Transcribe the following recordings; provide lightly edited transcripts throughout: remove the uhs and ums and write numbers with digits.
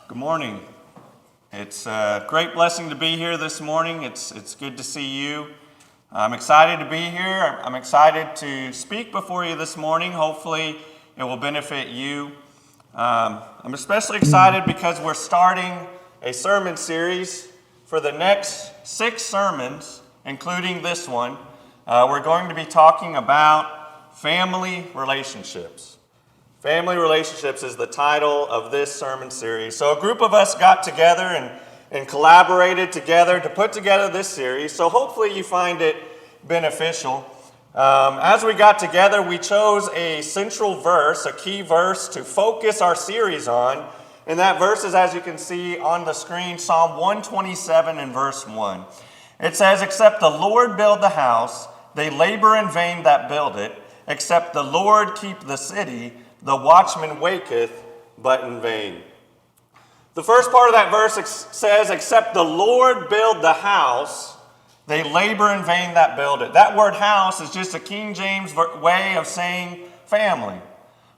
Good morning. It's a great blessing to be here this morning. It's good to see you. I'm excited to be here. I'm excited to speak before you this morning. Hopefully it will benefit you. I'm especially excited because we're starting a sermon series for the next 6 sermons, including this one. We're going to be talking about family relationships. Family relationships is the title of this sermon series. So a group of us got together and collaborated together to put together this series. So hopefully you find it beneficial. As we got together, we chose a central verse, a key verse to focus our series on. And that verse is, as you can see on the screen, Psalm 127 and verse 1. It says, "Except the Lord build the house, they labor in vain that build it. Except the Lord keep the city, the watchman waketh, but in vain." The first part of that verse says, "Except the Lord build the house, they labor in vain that build it." That word house is just a King James way of saying family.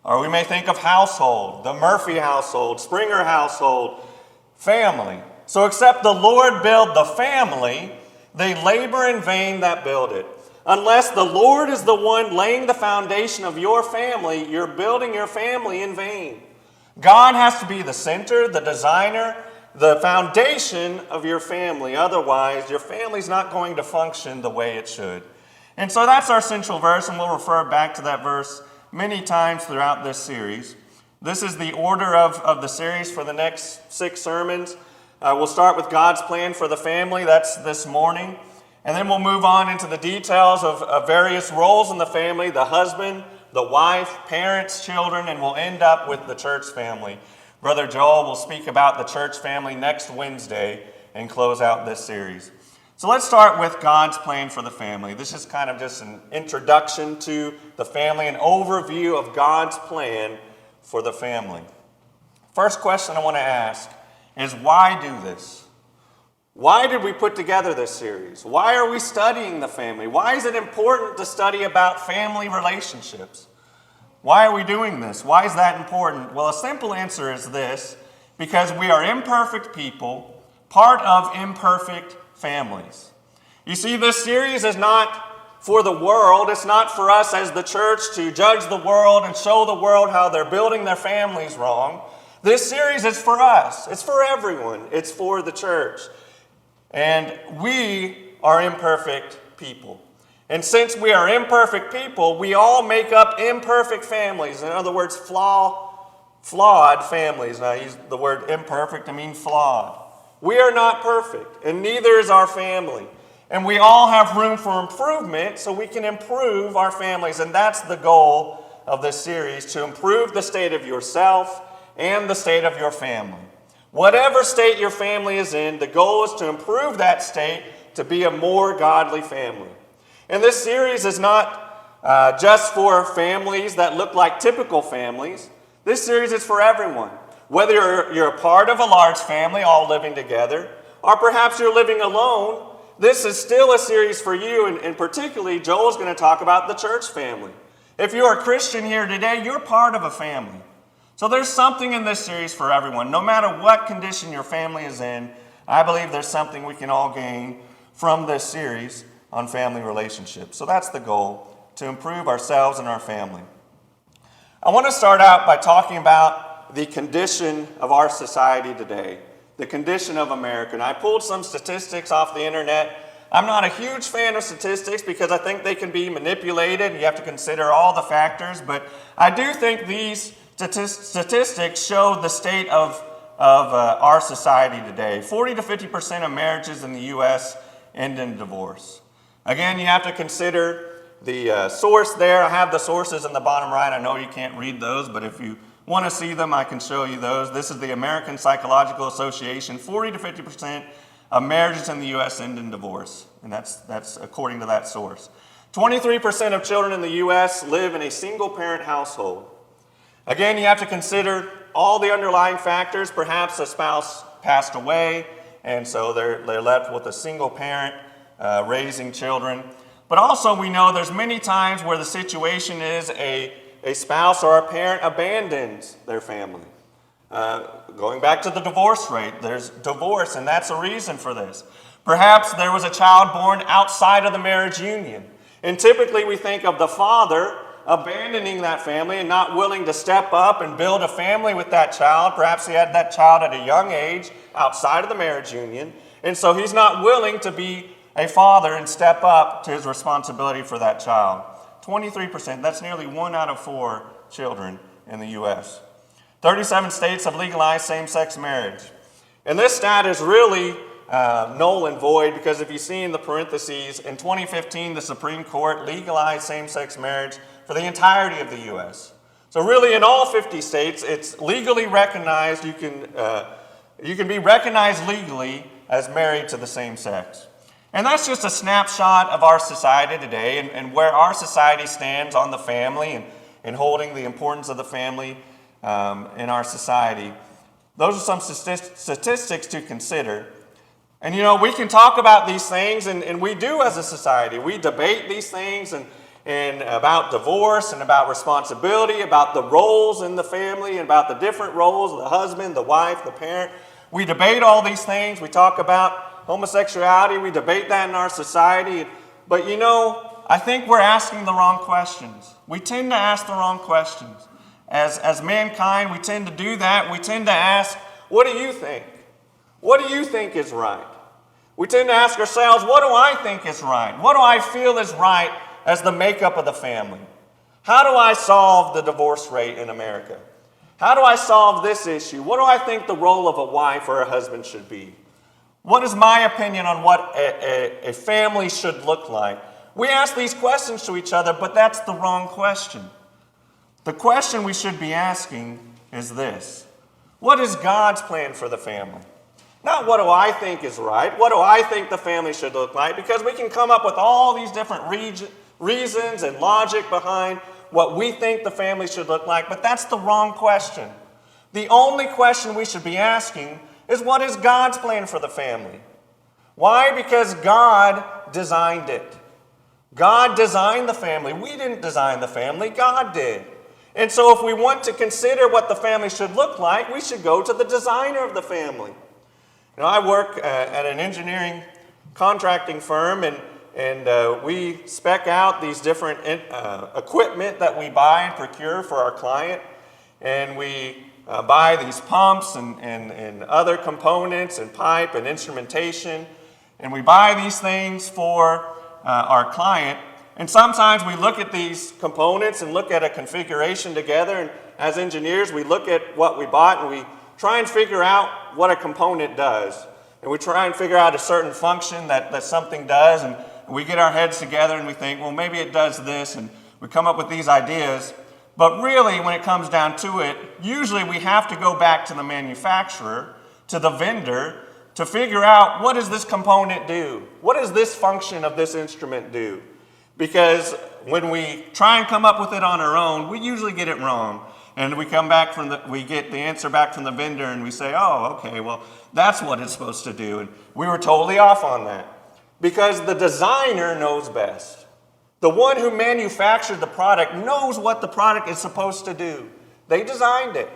Or we may think of household, the Murphy household, Springer household, family. So except the Lord build the family, they labor in vain that build it. Unless the Lord is the one laying the foundation of your family, you're building your family in vain. God has to be the center, the designer, the foundation of your family. Otherwise, your family's not going to function the way it should. And so that's our central verse, and we'll refer back to that verse many times throughout this series. This is the order of the series for the next 6 sermons. We'll start with God's plan for the family. That's this morning. And then we'll move on into the details of various roles in the family, the husband, the wife, parents, children, and we'll end up with the church family. Brother Joel will speak about the church family next Wednesday and close out this series. So let's start with God's plan for the family. This is kind of just an introduction to the family, an overview of God's plan for the family. First question I want to ask is, why do this? Why did we put together this series? Why are we studying the family? Why is it important to study about family relationships? Why are we doing this? Why is that important? Well, a simple answer is this: because we are imperfect people, part of imperfect families. You see, this series is not for the world. It's not for us as the church to judge the world and show the world how they're building their families wrong. This series is for us. It's for everyone. It's for the church. And we are imperfect people. And since we are imperfect people, we all make up imperfect families. In other words, flawed families. And I use the word imperfect, I mean flawed. We are not perfect, and neither is our family. And we all have room for improvement so we can improve our families. And that's the goal of this series, to improve the state of yourself and the state of your family. Whatever state your family is in, the goal is to improve that state to be a more godly family. And this series is not just for families that look like typical families. This series is for everyone. Whether you're a part of a large family, all living together, or perhaps you're living alone, this is still a series for you, and particularly Joel's going to talk about the church family. If you're a Christian here today, you're part of a family. So there's something in this series for everyone. No matter what condition your family is in, I believe there's something we can all gain from this series on family relationships. So that's the goal, to improve ourselves and our family. I want to start out by talking about the condition of our society today, the condition of America. And I pulled some statistics off the internet. I'm not a huge fan of statistics because I think they can be manipulated. You have to consider all the factors. But I do think these statistics show the state of our society today. 40 to 50% of marriages in the U.S. end in divorce. Again, you have to consider the source there. I have the sources in the bottom right. I know you can't read those, but if you want to see them, I can show you those. This is the American Psychological Association. 40 to 50% of marriages in the U.S. end in divorce, and that's according to that source. 23% of children in the U.S. live in a single-parent household. Again, you have to consider all the underlying factors. Perhaps a spouse passed away, and so they're left with a single parent raising children. But also we know there's many times where the situation is a spouse or a parent abandons their family. Going back to the divorce rate, there's divorce, and that's a reason for this. Perhaps there was a child born outside of the marriage union. And typically we think of the father abandoning that family and not willing to step up and build a family with that child. Perhaps he had that child at a young age outside of the marriage union. And so he's not willing to be a father and step up to his responsibility for that child. 23%, that's nearly 1 out of 4 children in the U.S. 37 states have legalized same-sex marriage. And this stat is really null and void because if you see in the parentheses, in 2015, the Supreme Court legalized same-sex marriage for the entirety of the U.S. So really, in all 50 states, it's legally recognized. You can be recognized legally as married to the same sex. And that's just a snapshot of our society today and where our society stands on the family and holding the importance of the family in our society. Those are some statistics to consider. And you know, we can talk about these things, and we do as a society. We debate these things and about divorce and about responsibility, about the roles in the family, and about the different roles of the husband, the wife, the parent. We debate all these things. We talk about homosexuality. We debate that in our society. But you know, I think we're asking the wrong questions. We tend to ask the wrong questions. As mankind, we tend to do that. We tend to ask, what do you think? What do you think is right? We tend to ask ourselves, what do I think is right? What do I feel is right as the makeup of the family? How do I solve the divorce rate in America? How do I solve this issue? What do I think the role of a wife or a husband should be? What is my opinion on what a family should look like? We ask these questions to each other, but that's the wrong question. The question we should be asking is this: what is God's plan for the family? Not what do I think is right, what do I think the family should look like, because we can come up with all these different reasons and logic behind what we think the family should look like, but that's the wrong question. The only question we should be asking is, what is God's plan for the family? Why? Because God designed it. God designed the family. We didn't design the family, God did. And so if we want to consider what the family should look like, we should go to the designer of the family. You know, I work at an engineering contracting firm, and we spec out these different equipment that we buy and procure for our client. And we buy these pumps and other components and pipe and instrumentation. And we buy these things for our client. And sometimes we look at these components and look at a configuration together. And as engineers, we look at what we bought and we try and figure out what a component does. And we try and figure out a certain function that something does. And we get our heads together and we think, well, maybe it does this. And we come up with these ideas. But really, when it comes down to it, usually we have to go back to the manufacturer, to the vendor, to figure out, what does this component do? What does this function of this instrument do? Because when we try and come up with it on our own, we usually get it wrong. And we get the answer back from the vendor and we say, oh, okay, well, that's what it's supposed to do. And we were totally off on that. Because the designer knows best. The one who manufactured the product knows what the product is supposed to do. They designed it.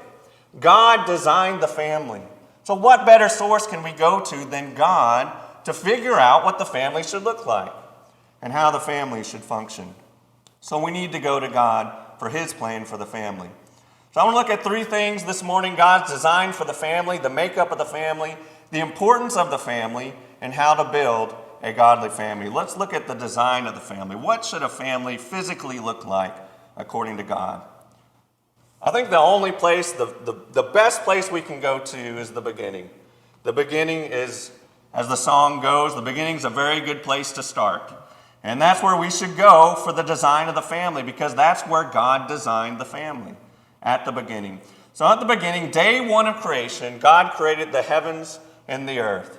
God designed the family. So what better source can we go to than God to figure out what the family should look like and how the family should function? So we need to go to God for His plan for the family. So I want to look at 3 things this morning: God's design for the family, the makeup of the family, the importance of the family, and how to build a godly family. Let's look at the design of the family. What should a family physically look like according to God? I think the only place, the best place we can go to is the beginning. The beginning is, as the song goes, the beginning is a very good place to start. And that's where we should go for the design of the family, because that's where God designed the family, at the beginning. So at the beginning, day 1 of creation, God created the heavens and the earth.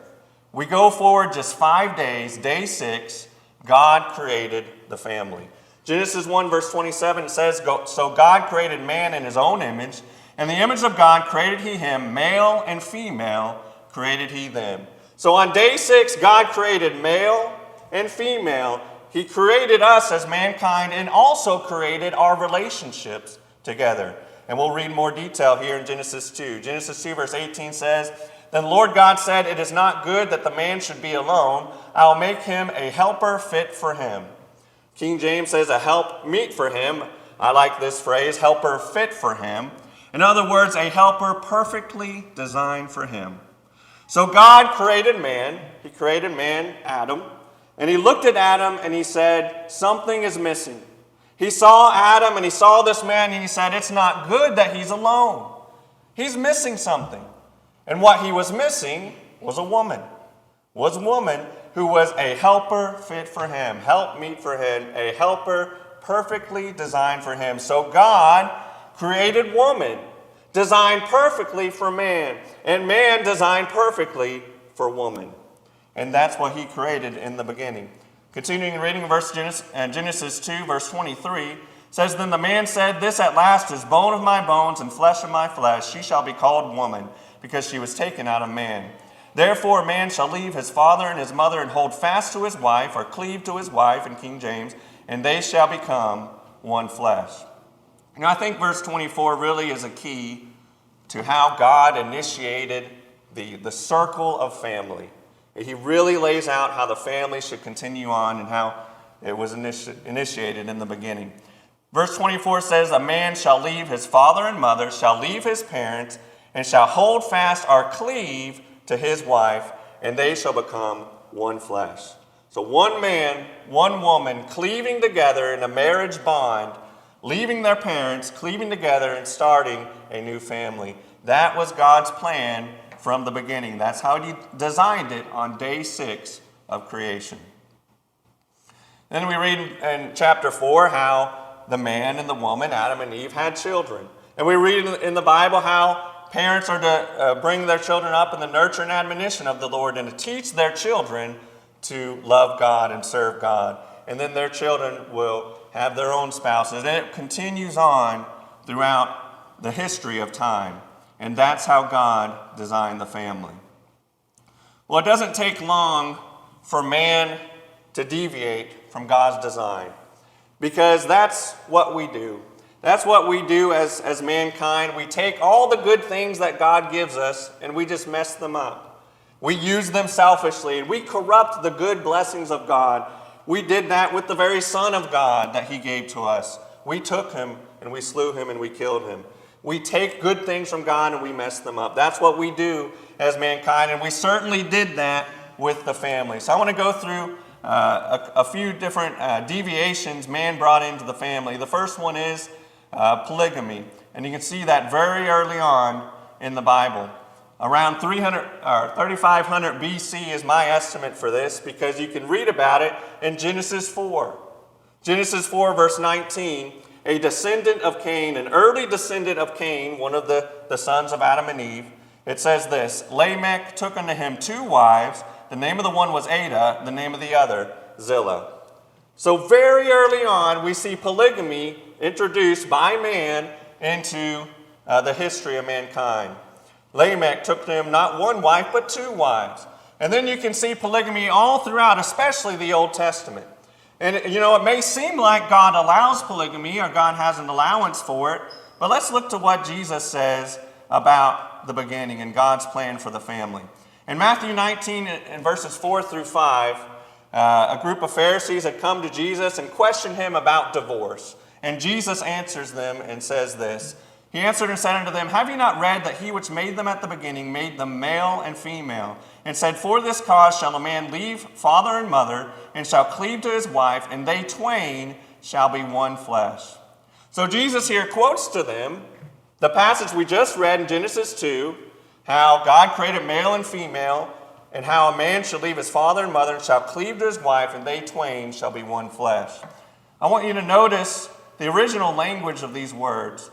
We go forward just 5 days, day 6, God created the family. Genesis 1 verse 27 says, so God created man in His own image. In the image of God created He him, male and female created He them. So on day 6, God created male and female. He created us as mankind and also created our relationships together. And we'll read more detail here in Genesis 2. Genesis 2 verse 18 says, "Then the Lord God said, 'It is not good that the man should be alone. I will make him a helper fit for him.'" King James says a help meet for him. I like this phrase, helper fit for him. In other words, a helper perfectly designed for him. So God created man. He created man, Adam. And he looked at Adam and he said, something is missing. He saw Adam and he saw this man and he said, it's not good that he's alone. He's missing something. And what he was missing was a woman. Was a woman who was a helper fit for him, help meet for him, a helper perfectly designed for him. So God created woman, designed perfectly for man, and man designed perfectly for woman. And that's what he created in the beginning. Continuing reading Genesis 2, verse 23, says, "Then the man said, 'This at last is bone of my bones and flesh of my flesh. She shall be called woman, because she was taken out of man. Therefore a man shall leave his father and his mother and hold fast to his wife,'" or cleave to his wife in King James, "'and they shall become one flesh.'" Now I think verse 24 really is a key to how God initiated the circle of family. He really lays out how the family should continue on and how it was initiated in the beginning. Verse 24 says, "A man shall leave his father and mother, shall leave his parents, and shall hold fast or cleave to his wife, and they shall become one flesh." So one man, one woman, cleaving together in a marriage bond, leaving their parents, cleaving together, and starting a new family. That was God's plan from the beginning. That's how he designed it on day 6 of creation. Then we read in chapter 4 how the man and the woman, Adam and Eve, had children. And we read in the Bible how parents are to bring their children up in the nurture and admonition of the Lord and to teach their children to love God and serve God. And then their children will have their own spouses. And it continues on throughout the history of time. And that's how God designed the family. Well, it doesn't take long for man to deviate from God's design, because that's what we do. That's what we do as mankind. We take all the good things that God gives us and we just mess them up. We use them selfishly and we corrupt the good blessings of God. We did that with the very Son of God that he gave to us. We took him and we slew him and we killed him. We take good things from God and we mess them up. That's what we do as mankind, and we certainly did that with the family. So I want to go through a few different deviations man brought into the family. The first one is polygamy, and you can see that very early on in the Bible. Around 3500 BC is my estimate for this, because you can read about it in Genesis 4. Genesis 4 verse 19, a descendant of Cain, an early descendant of Cain, one of the sons of Adam and Eve, it says this: "Lamech took unto him 2 wives. The name of the one was Adah, the name of the other Zillah." So very early on, we see polygamy introduced by man into the history of mankind. Lamech took to him not 1 wife, but 2 wives. And then you can see polygamy all throughout, especially the Old Testament. And it may seem like God allows polygamy, or God has an allowance for it, but let's look to what Jesus says about the beginning and God's plan for the family. In Matthew 19, in verses 4 through 5, a group of Pharisees had come to Jesus and questioned him about divorce. And Jesus answers them and says this: "He answered and said unto them, Have ye not read that he which made them at the beginning made them male and female? And said, For this cause shall a man leave father and mother, and shall cleave to his wife, and they twain shall be one flesh." So Jesus here quotes to them the passage we just read in Genesis 2, how God created male and female, and how a man shall leave his father and mother, and shall cleave to his wife, and they twain shall be one flesh. I want you to notice the original language of these words.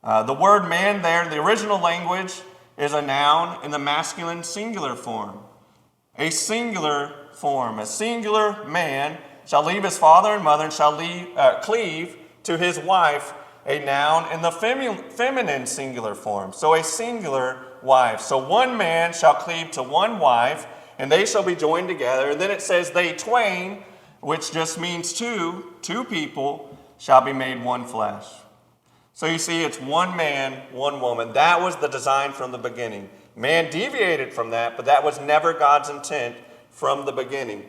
The word man there in the original language is a noun in the masculine singular form. A singular form. A singular man shall leave his father and mother and shall cleave to his wife, a noun in the feminine singular form. So a singular wife. So one man shall cleave to one wife, and they shall be joined together. And then it says they twain, which just means two people, shall be made one flesh. So you see, it's one man, one woman. That was the design from the beginning. Man deviated from that, but that was never God's intent from the beginning.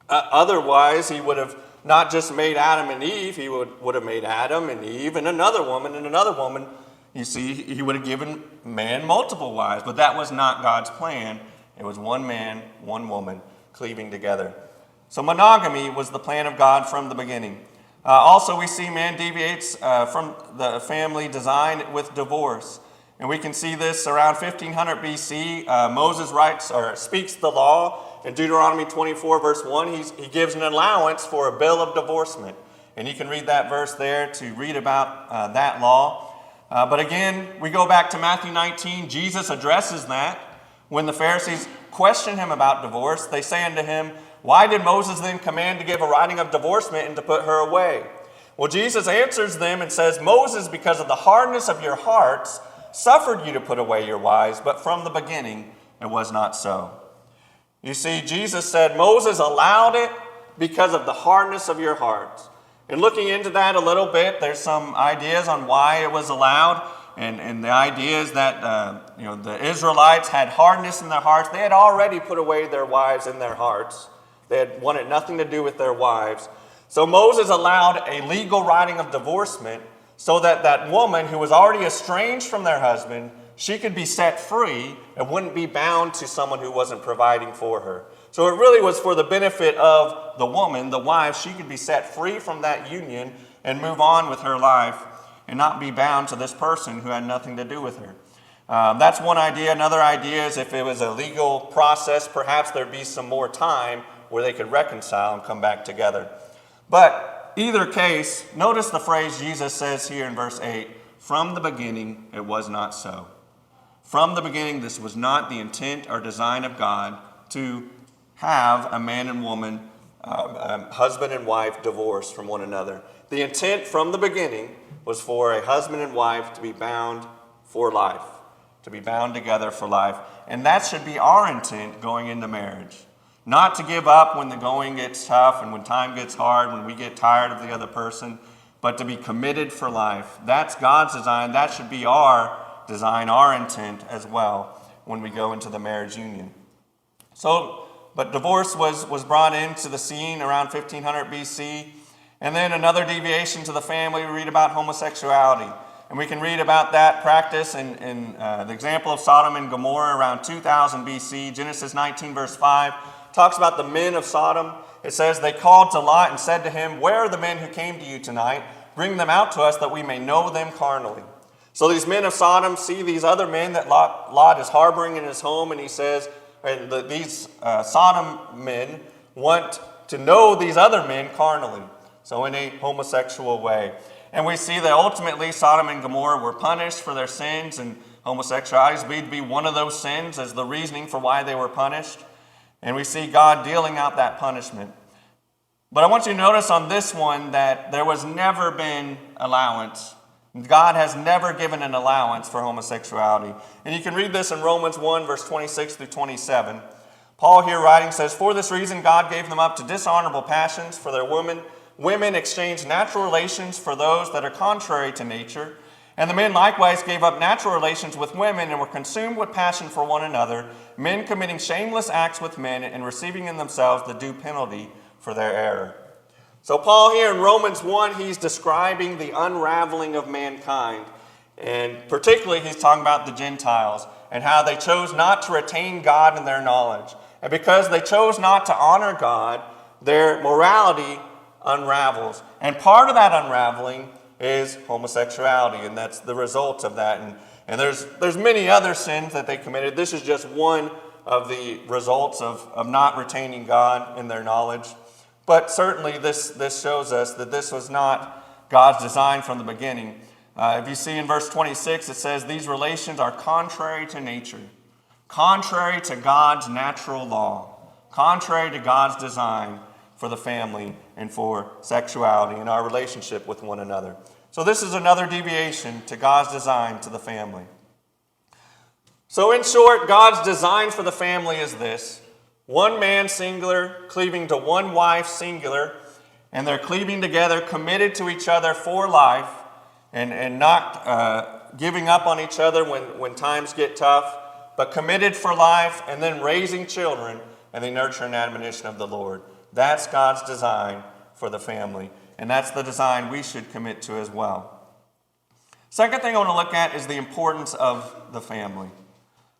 Otherwise, he would have not just made Adam and Eve, he would have made Adam and Eve and another woman and another woman. You see, he would have given man multiple wives, but that was not God's plan. It was one man, one woman cleaving together. So monogamy was the plan of God from the beginning. Also, we see man deviates from the family design with divorce. And we can see this around 1500 BC. Moses writes or speaks the law. In Deuteronomy 24, verse 1, he gives an allowance for a bill of divorcement. And you can read that verse there to read about that law. But again, we go back to Matthew 19. Jesus addresses that. When the Pharisees question him about divorce, they say unto him, why did Moses then command to give a writing of divorcement and to put her away? Well, Jesus answers them and says, Moses, because of the hardness of your hearts, suffered you to put away your wives, but from the beginning it was not so. You see, Jesus said Moses allowed it because of the hardness of your hearts. And looking into that a little bit, there's some ideas on why it was allowed. And the idea is that the Israelites had hardness in their hearts. They had already put away their wives in their hearts. They had wanted nothing to do with their wives. So Moses allowed a legal writing of divorcement so that that woman who was already estranged from their husband, she could be set free and wouldn't be bound to someone who wasn't providing for her. So it really was for the benefit of the woman, the wife. She could be set free from that union and move on with her life and not be bound to this person who had nothing to do with her. That's one idea. Another idea is if it was a legal process, perhaps there'd be some more time where they could reconcile and come back together. But either case, notice the phrase Jesus says here in verse 8, from the beginning it was not so. From the beginning, this was not the intent or design of God to have a man and woman, husband and wife, divorced from one another. The intent from the beginning was for a husband and wife to be bound for life, to be bound together for life. And that should be our intent going into marriage. Not to give up when the going gets tough and when time gets hard, when we get tired of the other person, but to be committed for life. That's God's design. That should be our design, our intent as well when we go into the marriage union. But divorce was brought into the scene around 1500 BC. And then another deviation to the family, we read about homosexuality. And we can read about that practice in the example of Sodom and Gomorrah around 2000 BC. Genesis 19 verse 5 talks about the men of Sodom. It says, they called to Lot and said to him, where are the men who came to you tonight? Bring them out to us that we may know them carnally. So these men of Sodom see these other men that Lot is harboring in his home, and he says, these Sodom men want to know these other men carnally, so in a homosexual way. And we see that ultimately Sodom and Gomorrah were punished for their sins, and homosexuality would be one of those sins as the reasoning for why they were punished. And we see God dealing out that punishment. But I want you to notice on this one that there was never been allowance. God has never given an allowance for homosexuality. And you can read this in Romans 1, verse 26 through 27. Paul here writing says, for this reason God gave them up to dishonorable passions for their women. Women exchanged natural relations for those that are contrary to nature. And the men likewise gave up natural relations with women and were consumed with passion for one another, men committing shameless acts with men and receiving in themselves the due penalty for their error. So Paul here in Romans 1, he's describing the unraveling of mankind. And particularly he's talking about the Gentiles and how they chose not to retain God in their knowledge. And because they chose not to honor God, their morality unravels. And part of that unraveling is homosexuality, and that's the result of that. And there's many other sins that they committed. This is just one of the results of not retaining God in their knowledge. But certainly this shows us that this was not God's design from the beginning. If you see in verse 26, it says, these relations are contrary to nature, contrary to God's natural law, contrary to God's design for the family and for sexuality and our relationship with one another. So this is another deviation to God's design to the family. So in short, God's design for the family is this. One man singular, cleaving to one wife singular, and they're cleaving together, committed to each other for life. and not giving up on each other when times get tough, but committed for life and then raising children and the nurture and admonition of the Lord. That's God's design for the family, and that's the design we should commit to as well. Second thing I want to look at is the importance of the family.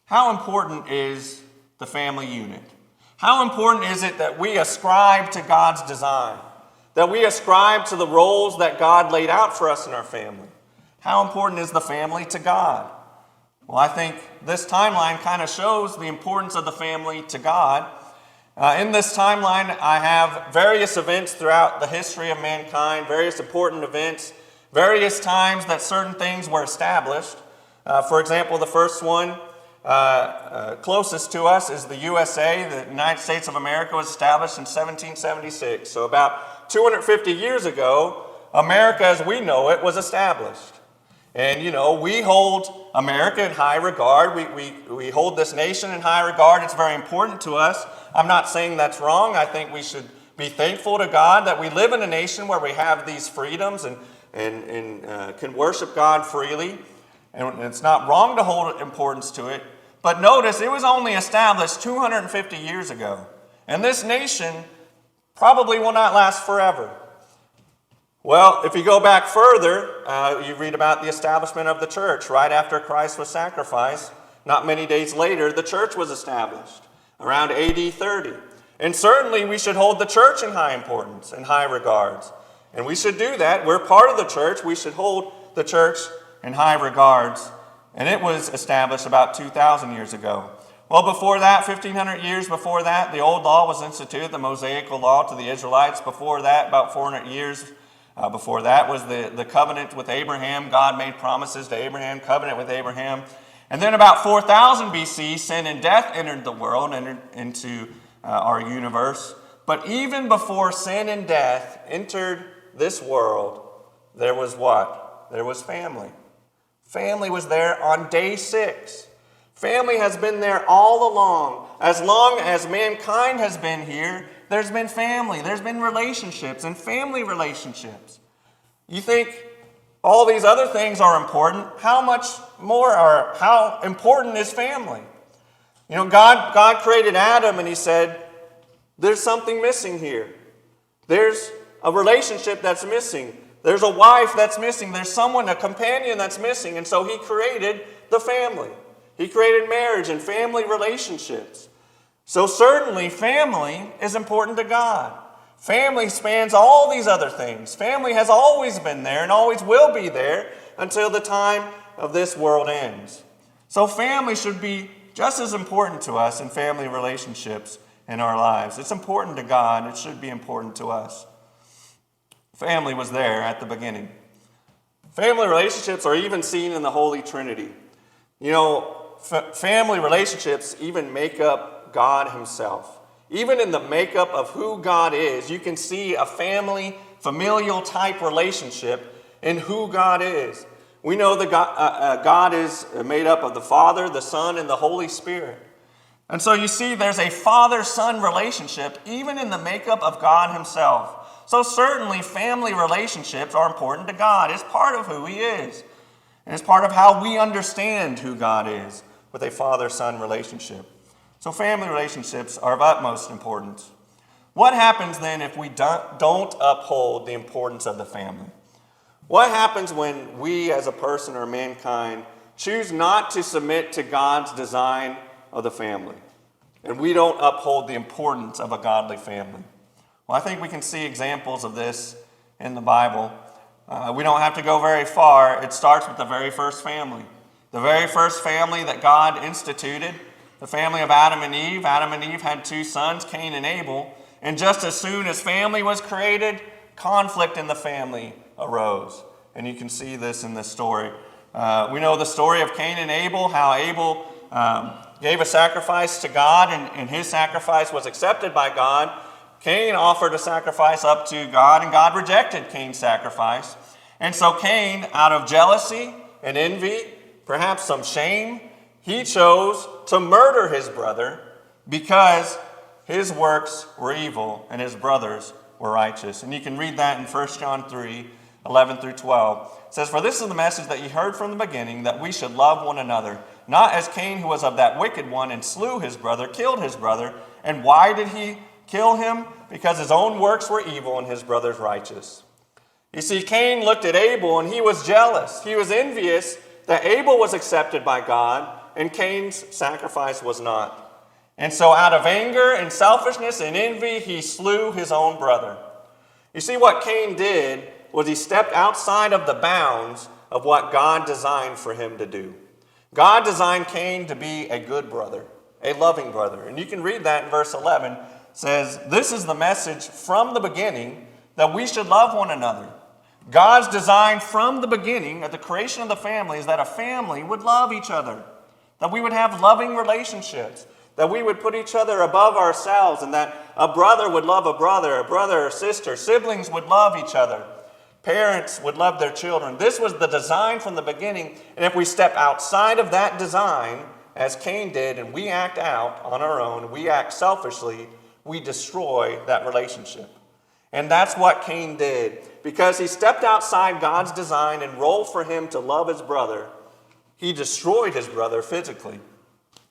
How important is the family unit? How important is it that we ascribe to God's design? That we ascribe to the roles that God laid out for us in our family? How important is the family to God? Well, I think this timeline kind of shows the importance of the family to God. In this timeline, I have various events throughout the history of mankind, various important events, various times that certain things were established. For example, the first one closest to us is the USA. The United States of America was established in 1776. So about 250 years ago, America as we know it was established. And, we hold America in high regard. We hold this nation in high regard. It's very important to us. I'm not saying that's wrong. I think we should be thankful to God that we live in a nation where we have these freedoms and can worship God freely. And it's not wrong to hold importance to it. But notice, it was only established 250 years ago. And this nation probably will not last forever. Well, if you go back further, you read about the establishment of the church. Right after Christ was sacrificed, not many days later, the church was established, around AD 30. And certainly we should hold the church in high importance and high regards. And we should do that. We're part of the church. We should hold the church in high regards. And it was established about 2,000 years ago. Well, before that, 1,500 years before that, the old law was instituted, the Mosaical law to the Israelites. Before that, about 400 years before that was the covenant with Abraham. God made promises to Abraham, covenant with Abraham. And then about 4,000 BC, sin and death entered the world, entered into our universe. But even before sin and death entered this world, there was what? There was family. Family was there on day 6. Family has been there all along. As long as mankind has been here, there's been family. There's been relationships and family relationships. You think all these other things are important. How much more or how important is family? God created Adam and he said, there's something missing here. There's a relationship that's missing. There's a wife that's missing. There's someone, a companion that's missing. And so he created the family. He created marriage and family relationships. So certainly family is important to God. Family spans all these other things. Family has always been there and always will be there until the time of this world ends. So family should be just as important to us in family relationships in our lives. It's important to God. It should be important to us. Family was there at the beginning. Family relationships are even seen in the Holy Trinity. Family relationships even make up God himself. Even in the makeup of who God is, you can see a familial type relationship in who God is. We know that God is made up of the Father, the Son, and the Holy Spirit. And so you see there's a father-son relationship even in the makeup of God himself. So certainly family relationships are important to God. It's part of who he is. And it's part of how we understand who God is with a father-son relationship. So family relationships are of utmost importance. What happens then if we don't uphold the importance of the family? What happens when we as a person or mankind choose not to submit to God's design of the family and we don't uphold the importance of a godly family? Well, I think we can see examples of this in the Bible. We don't have to go very far. It starts with the very first family. The very first family that God instituted, the family of Adam and Eve. Adam and Eve had 2 sons, Cain and Abel. And just as soon as family was created, conflict in the family arose. And you can see this in this story. We know the story of Cain and Abel, how Abel gave a sacrifice to God, and his sacrifice was accepted by God. Cain offered a sacrifice up to God, and God rejected Cain's sacrifice. And so Cain, out of jealousy and envy, perhaps some shame, he chose to murder his brother because his works were evil and his brothers were righteous. And you can read that in 1 John 3, 11 through 12. It says, "For this is the message that ye heard from the beginning, that we should love one another. Not as Cain, who was of that wicked one, and slew his brother, killed his brother. And why did he kill him? Because his own works were evil and his brother's righteous." You see, Cain looked at Abel and he was jealous. He was envious that Abel was accepted by God and Cain's sacrifice was not. And so out of anger and selfishness and envy, he slew his own brother. You see, what Cain did was he stepped outside of the bounds of what God designed for him to do. God designed Cain to be a good brother, a loving brother. And you can read that in verse 11. It says, "This is the message from the beginning, that we should love one another." God's design from the beginning of the creation of the family is that a family would love each other, that we would have loving relationships, that we would put each other above ourselves, and that a brother would love a brother or sister, siblings would love each other, parents would love their children. This was the design from the beginning, and if we step outside of that design, as Cain did, and we act out on our own, we act selfishly, we destroy that relationship. And that's what Cain did. Because he stepped outside God's design and role for him to love his brother, he destroyed his brother physically.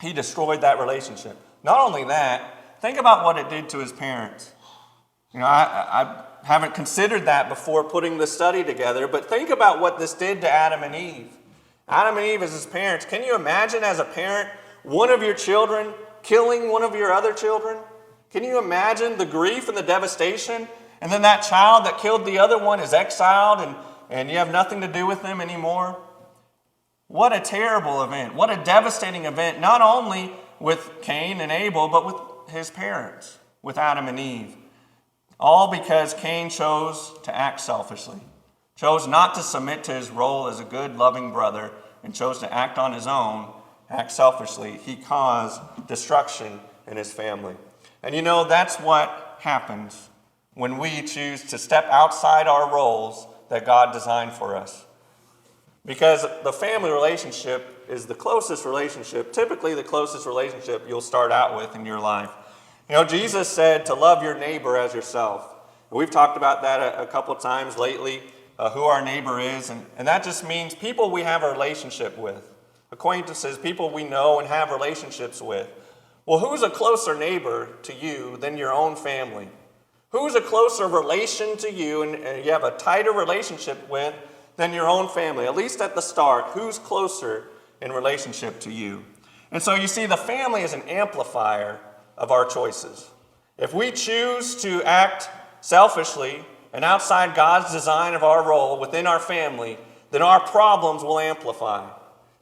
He destroyed that relationship. Not only that, think about what it did to his parents. You know, I haven't considered that before putting the study together, but think about what this did to Adam and Eve. Adam and Eve as his parents. Can you imagine as a parent, one of your children killing one of your other children? Can you imagine the grief and the devastation? And then that child that killed the other one is exiled and you have nothing to do with them anymore? What a terrible event. What a devastating event, not only with Cain and Abel, but with his parents, with Adam and Eve. All because Cain chose to act selfishly, chose not to submit to his role as a good, loving brother, and chose to act on his own, act selfishly. He caused destruction in his family. And you know, that's what happens when we choose to step outside our roles that God designed for us. Because the family relationship is the closest relationship, typically the closest relationship you'll start out with in your life. You know, Jesus said to love your neighbor as yourself. We've talked about that a couple of times lately, who our neighbor is. And that just means people we have a relationship with. Acquaintances, people we know and have relationships with. Well, who's a closer neighbor to you than your own family? Who's a closer relation to you and you have a tighter relationship with than your own family? At least at the start, who's closer in relationship to you? And so you see, the family is an amplifier of our choices. If we choose to act selfishly and outside God's design of our role within our family, then our problems will amplify.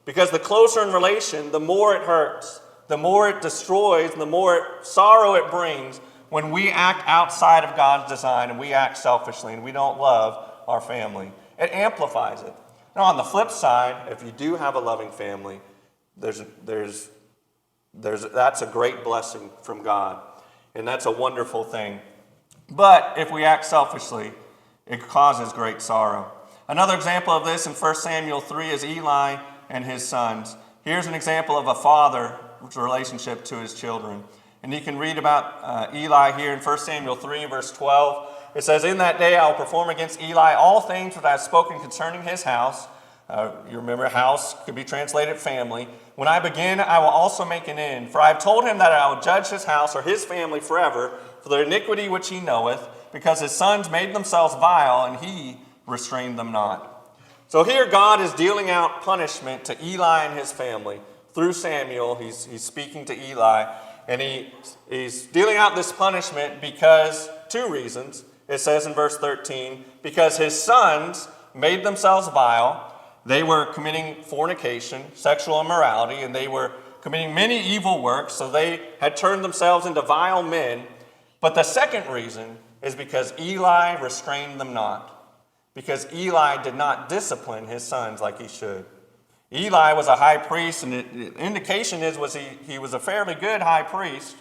Because the closer in relation, the more it hurts, the more it destroys, and the more sorrow it brings when we act outside of God's design and we act selfishly and we don't love our family. It amplifies it. Now, on the flip side, if you do have a loving family, that's a great blessing from God, and that's a wonderful thing. But if we act selfishly, it causes great sorrow. Another example of this in 1 Samuel 3 is Eli and his sons. Here's an example of a father's relationship to his children. And you can read about Eli here in 1 Samuel 3, verse 12. It says, "In that day I will perform against Eli all things that I have spoken concerning his house." You remember, house could be translated family. "When I begin, I will also make an end. For I have told him that I will judge his house or his family forever for the iniquity which he knoweth, because his sons made themselves vile, and he restrained them not." So here God is dealing out punishment to Eli and his family. Through Samuel, he's speaking to Eli, and he's dealing out this punishment because, two reasons. It says in verse 13, because his sons made themselves vile. They were committing fornication, sexual immorality, and they were committing many evil works, so they had turned themselves into vile men. But the second reason is because Eli restrained them not. Because Eli did not discipline his sons like he should. Eli was a high priest, and the indication was he was a fairly good high priest,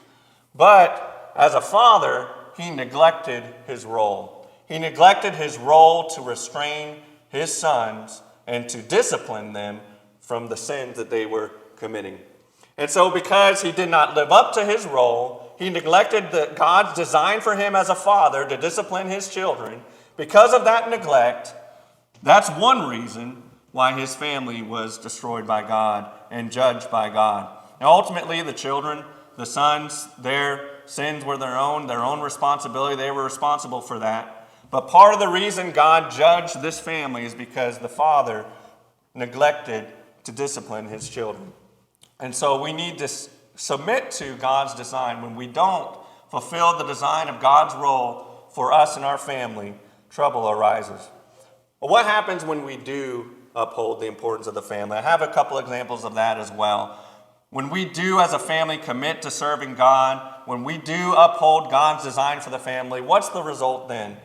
but as a father, he neglected his role. He neglected his role to restrain his sons and to discipline them from the sins that they were committing. And so because he did not live up to his role, he neglected God's design for him as a father to discipline his children. Because of that neglect, That's one reason why his family was destroyed by God and judged by God. And ultimately, the children, the sons, their sins were their own responsibility. They were responsible for that. But part of the reason God judged this family is because the father neglected to discipline his children. And so we need to submit to God's design. When we don't fulfill the design of God's role for us and our family, trouble arises. But what happens when we do uphold the importance of the family? I have a couple examples of that as well. When we do as a family commit to serving God, when we do uphold God's design for the family, what's the result then?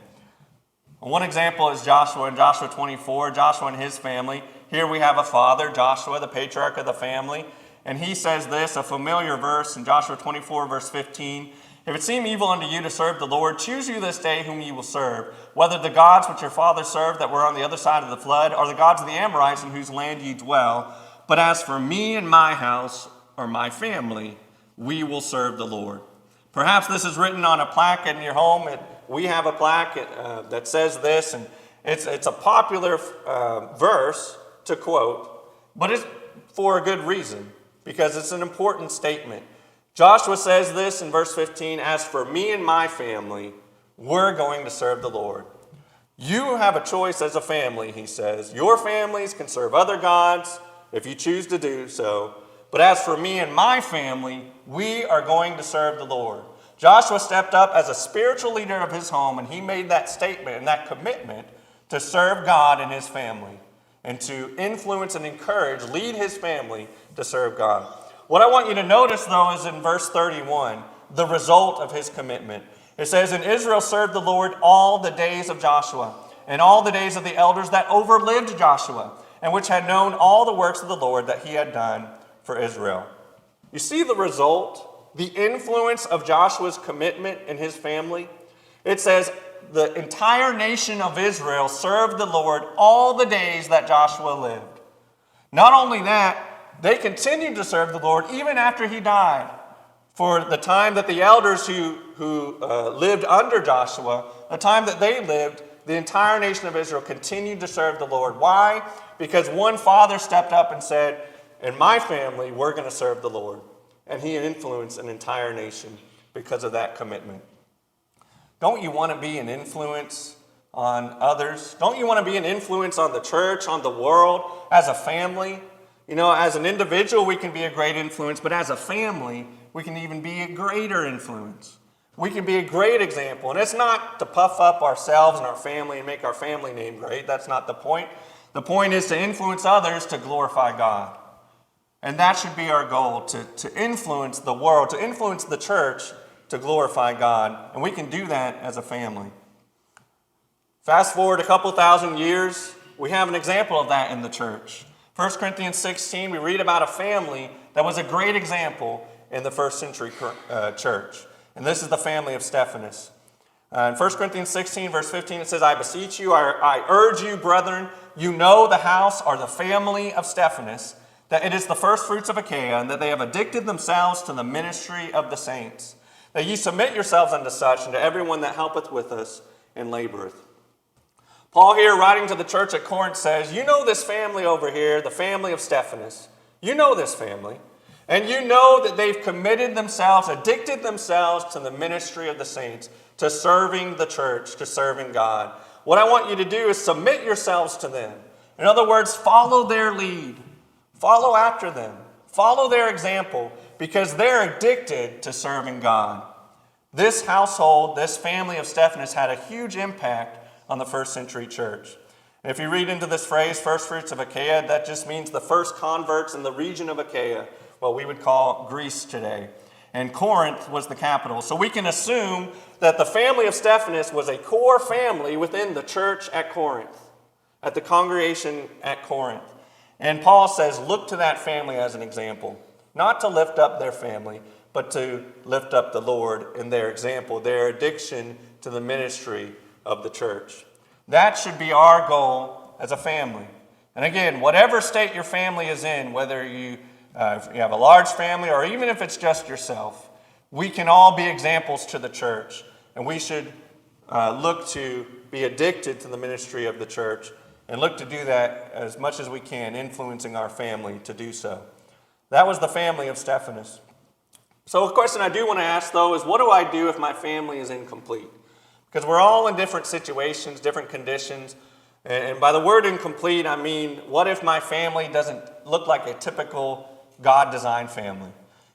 One example is Joshua in Joshua 24, Joshua and his family. Here we have a father, Joshua, the patriarch of the family, and he says this, a familiar verse in Joshua 24, verse 15. If it seem evil unto you to serve the Lord, choose you this day whom you will serve, whether the gods which your fathers served that were on the other side of the flood, or the gods of the Amorites in whose land ye dwell. But as for me and my house, or my family, we will serve the Lord. Perhaps this is written on a plaque in your home. We have a plaque that says this, and it's a popular verse to quote, but it's for a good reason, because it's an important statement. Joshua says this in verse 15, as for me and my family, we're going to serve the Lord. You have a choice as a family, he says. Your families can serve other gods if you choose to do so. But as for me and my family, we are going to serve the Lord. Joshua stepped up as a spiritual leader of his home, and he made that statement and that commitment to serve God and his family and to influence and encourage, lead his family to serve God. What I want you to notice, though, is in verse 31, the result of his commitment. It says, and Israel served the Lord all the days of Joshua and all the days of the elders that overlived Joshua and which had known all the works of the Lord that he had done for Israel. You see the result, the influence of Joshua's commitment and his family? It says the entire nation of Israel served the Lord all the days that Joshua lived. Not only that, they continued to serve the Lord even after he died. For the time that the elders who lived under Joshua, the time that they lived, the entire nation of Israel continued to serve the Lord. Why? Because one father stepped up and said, in my family, we're going to serve the Lord. And he influenced an entire nation because of that commitment. Don't you want to be an influence on others? Don't you want to be an influence on the church, on the world, as a family? You know, as an individual, we can be a great influence, but as a family, we can even be a greater influence. We can be a great example. And it's not to puff up ourselves and our family and make our family name great. That's not the point. The point is to influence others to glorify God. And that should be our goal, to influence the world, to influence the church to glorify God. And we can do that as a family. Fast forward a couple thousand years, we have an example of that in the church. 1 Corinthians 16, we read about a family that was a great example in the first century church. And this is the family of Stephanas. In 1 Corinthians 16, verse 15, it says, I beseech you, I urge you, brethren, you know the house or the family of Stephanas, that it is the first fruits of Achaia, and that they have addicted themselves to the ministry of the saints. That ye submit yourselves unto such, and to everyone that helpeth with us and laboreth. Paul here, writing to the church at Corinth, says, you know this family over here, the family of Stephanas. You know this family. And you know that they've committed themselves, addicted themselves to the ministry of the saints, to serving the church, to serving God. What I want you to do is submit yourselves to them. In other words, follow their lead. Follow after them. Follow their example, because they're addicted to serving God. This household, this family of Stephanas had a huge impact on the first century church. And if you read into this phrase, first fruits of Achaia, that just means the first converts in the region of Achaia, what we would call Greece today. And Corinth was the capital. So we can assume that the family of Stephanas was a core family within the church at Corinth, at the congregation at Corinth. And Paul says, look to that family as an example, not to lift up their family, but to lift up the Lord in their example, their addiction to the ministry of the church. That should be our goal as a family. And again, whatever state your family is in, whether if you have a large family or even if it's just yourself, we can all be examples to the church. And we should look to be addicted to the ministry of the church and look to do that as much as we can, influencing our family to do so. That was the family of Stephanas. So a question I do want to ask, though, is what do I do if my family is incomplete? Because we're all in different situations, different conditions. And by the word incomplete, I mean, what if my family doesn't look like a typical God-designed family?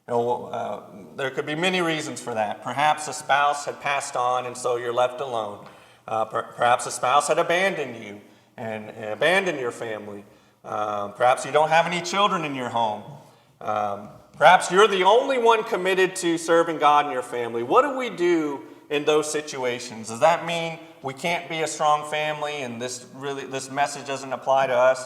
There could be many reasons for that. Perhaps a spouse had passed on and so you're left alone. Perhaps a spouse had abandoned you and abandoned your family. Perhaps you don't have any children in your home. Perhaps you're the only one committed to serving God in your family. What do we do in those situations? Does that mean we can't be a strong family and this message doesn't apply to us?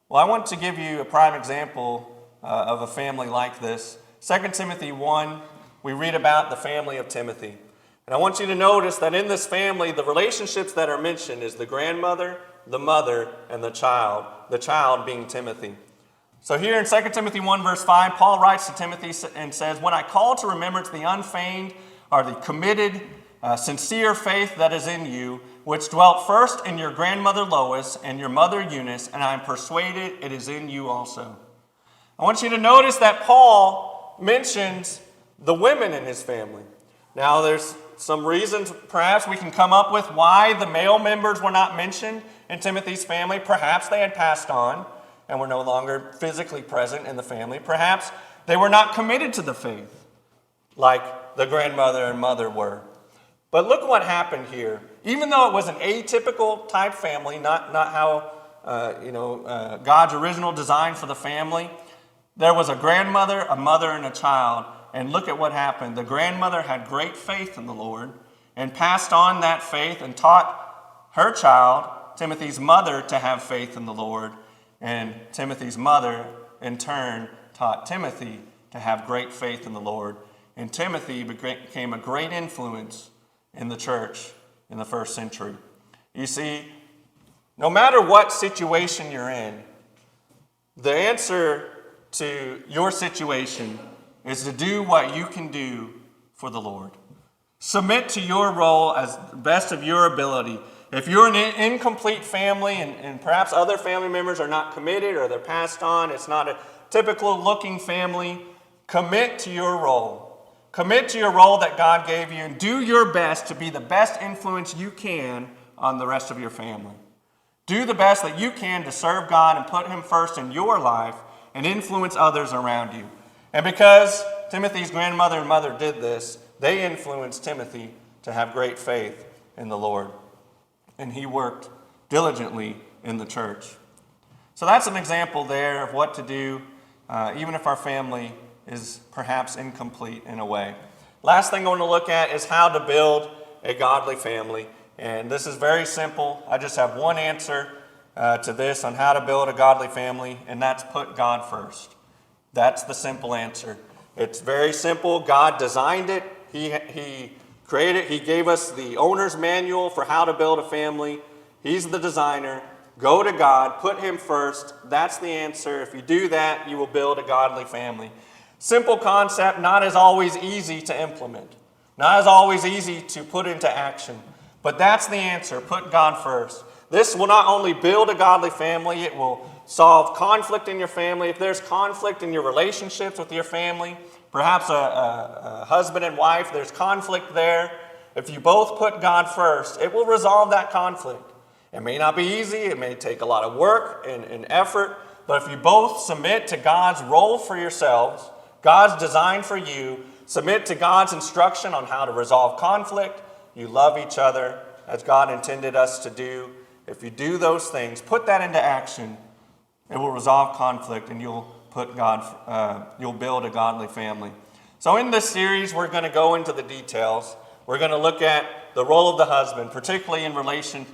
Well, I want to give you a prime example of a family like this. 2 Timothy 1, we read about the family of Timothy. And I want you to notice that in this family, the relationships that are mentioned is the grandmother, the mother, and the child being Timothy. So here in 2 Timothy 1, verse 5, Paul writes to Timothy and says, "When I call to remembrance the unfeigned or the committed, sincere faith that is in you, which dwelt first in your grandmother Lois and your mother Eunice, and I am persuaded it is in you also." I want you to notice that Paul mentions the women in his family. Now, there's some reasons perhaps we can come up with why the male members were not mentioned in Timothy's family. Perhaps they had passed on and were no longer physically present in the family. Perhaps they were not committed to the faith like the grandmother and mother were. But look what happened here. Even though it was an atypical type family, not how God's original design for the family, there was a grandmother, a mother, and a child. And look at what happened. The grandmother had great faith in the Lord and passed on that faith and taught her child, Timothy's mother, to have faith in the Lord. And Timothy's mother, in turn, taught Timothy to have great faith in the Lord. And Timothy became a great influence in the church in the first century. You see, no matter what situation you're in, the answer to your situation is to do what you can do for the Lord. Submit to your role as best of your ability. If you're an incomplete family and perhaps other family members are not committed or they're passed on, it's not a typical looking family, commit to your role. Commit to your role that God gave you and do your best to be the best influence you can on the rest of your family. Do the best that you can to serve God and put Him first in your life and influence others around you. And because Timothy's grandmother and mother did this, they influenced Timothy to have great faith in the Lord. And he worked diligently in the church. So that's an example there of what to do, even if our family is perhaps incomplete in a way. Last thing I want to look at is how to build a godly family. And this is very simple. I just have one answer to this on how to build a godly family, and that's put God first. That's the simple answer. It's very simple. God designed it. He created it. He gave us the owner's manual for how to build a family. He's the designer. Go to God. Put Him first. That's the answer. If you do that, you will build a godly family. Simple concept, not as always easy to implement. Not as always easy to put into action. But that's the answer. Put God first. This will not only build a godly family, it will solve conflict in your family. If there's conflict in your relationships with your family, perhaps a husband and wife, there's conflict there. If you both put God first, it will resolve that conflict. It may not be easy. It may take a lot of work and effort. But if you both submit to God's role for yourselves, God's design for you, submit to God's instruction on how to resolve conflict, you love each other as God intended us to do. If you do those things, put that into action, it will resolve conflict and you'll build a godly family. So in this series, we're going to go into the details. We're going to look at the role of the husband, particularly in relation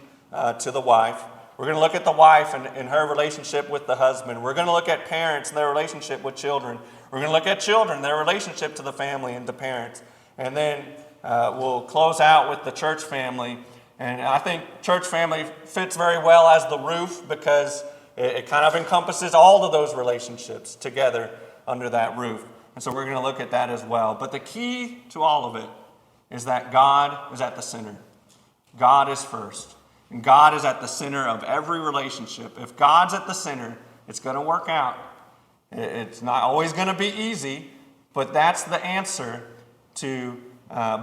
to the wife. We're going to look at the wife and her relationship with the husband. We're going to look at parents and their relationship with children. We're going to look at children, their relationship to the family and to parents. And then we'll close out with the church family. And I think church family fits very well as the roof because it kind of encompasses all of those relationships together under that roof. And so we're going to look at that as well. But the key to all of it is that God is at the center. God is first. And God is at the center of every relationship. If God's at the center, it's going to work out. It's not always going to be easy, but that's the answer to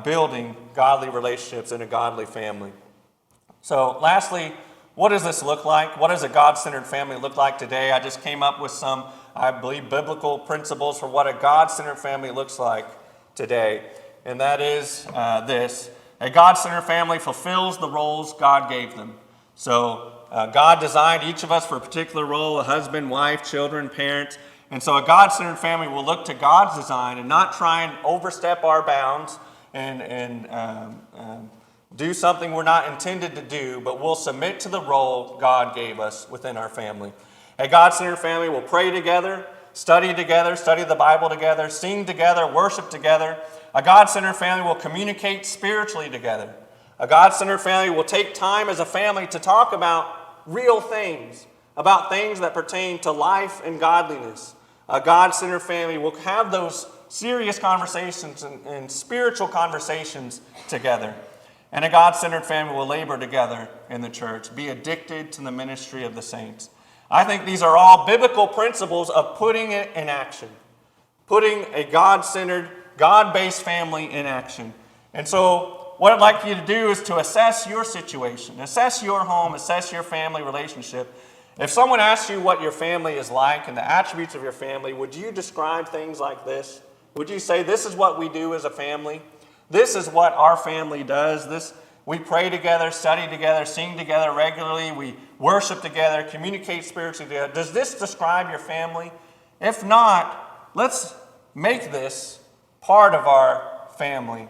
building godly relationships in a godly family. So lastly, what does this look like? What does a God-centered family look like today? I just came up with some, I believe, biblical principles for what a God-centered family looks like today. And that is this. A God-centered family fulfills the roles God gave them. So God designed each of us for a particular role, a husband, wife, children, parents. And so a God-centered family will look to God's design and not try and overstep our bounds and do something we're not intended to do, but we'll submit to the role God gave us within our family. A God-centered family will pray together, study the Bible together, sing together, worship together. A God-centered family will communicate spiritually together. A God-centered family will take time as a family to talk about real things, about things that pertain to life and godliness. A God-centered family will have those serious conversations and spiritual conversations together. And a God-centered family will labor together in the church, be addicted to the ministry of the saints. I think these are all biblical principles of putting it in action, putting a God-centered, God-based family in action. And so what I'd like you to do is to assess your situation, assess your home, assess your family relationship. If someone asks you what your family is like and the attributes of your family, would you describe things like this? Would you say, this is what we do as a family? This is what our family does. We pray together, study together, sing together regularly. We worship together, communicate spiritually together. Does this describe your family? If not, let's make this part of our family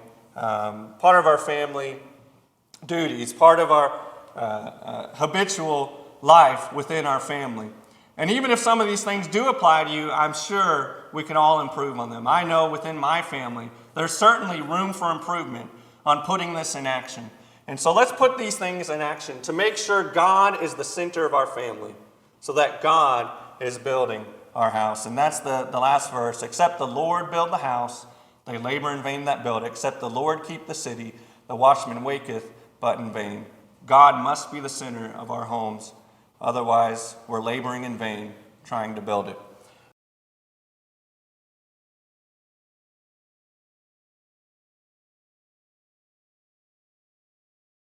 duties, part of our habitual life within our family. And even if some of these things do apply to you, I'm sure we can all improve on them. I know within my family, there's certainly room for improvement on putting this in action. And so let's put these things in action to make sure God is the center of our family, so that God is building our house. And that's the last verse. Except the Lord build the house, they labor in vain that build it. Except the Lord keep the city, the watchman waketh but in vain. God must be the center of our homes. Otherwise, we're laboring in vain trying to build it.